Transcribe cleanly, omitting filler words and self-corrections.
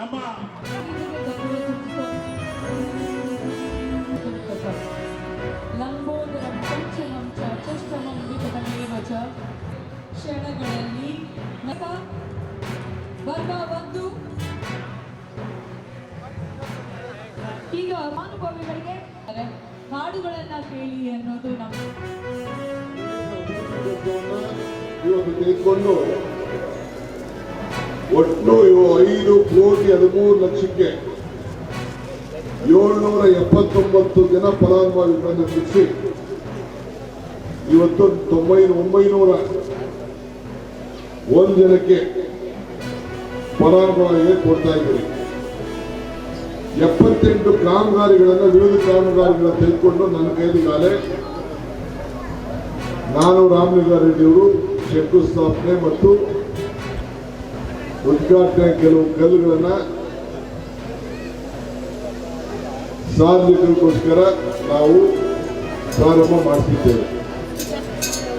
ನಮ್ಮ ಲಂಬೋದರಂ ಪಂಚಮಂ ಚ ಚಷ್ಟಮಂ ವಿಕಟಮೇವ ಚ ಕ್ಷಣಗಳಲ್ಲಿ ನಕ ವರ್ಗ ಒಂದು. ಈಗ ಅನುಭವಿಗಳಿಗೆ ಹಾಡುಗಳನ್ನ ಕೇಳಿ ಅನ್ನೋದು ನಮ್ಮ ಇವತ್ತು ತೆಗೆದುಕೊಂಡು ಒಟ್ಟು 5,13,00,000ಕ್ಕೆ 779 ಜನ ಫಲಾನುಭವಿಗಳನ್ನು ಗುರುತಿಸಿ ಇವತ್ತು 901 ಜನಕ್ಕೆ ಫಲಾನುಭವಿಗೆ ಕೊಡ್ತಾ ಇದ್ದೀರಿ. 78 ಕಾಮಗಾರಿಗಳನ್ನು ವಿವಿಧ ಕಾಮಗಾರಿಗಳನ್ನು ತೆಗೆದುಕೊಂಡು ನನ್ನ ಕೈಲಿಗಾಲೆ ನಾನು ರಾಮಲಿಂಗಾರೆಡ್ಡಿಯವರು ಶಂಕುಸ್ಥಾಪನೆ ಮತ್ತು ಉದ್ಘಾಟನೆ ಕೆಲವು ಕಲ್ಲುಗಳನ್ನು ಸಾರ್ವಜನಿಕರಿಗೋಸ್ಕರ ನಾವು ಪ್ರಾರಂಭ ಮಾಡ್ತಿದ್ದೇವೆ.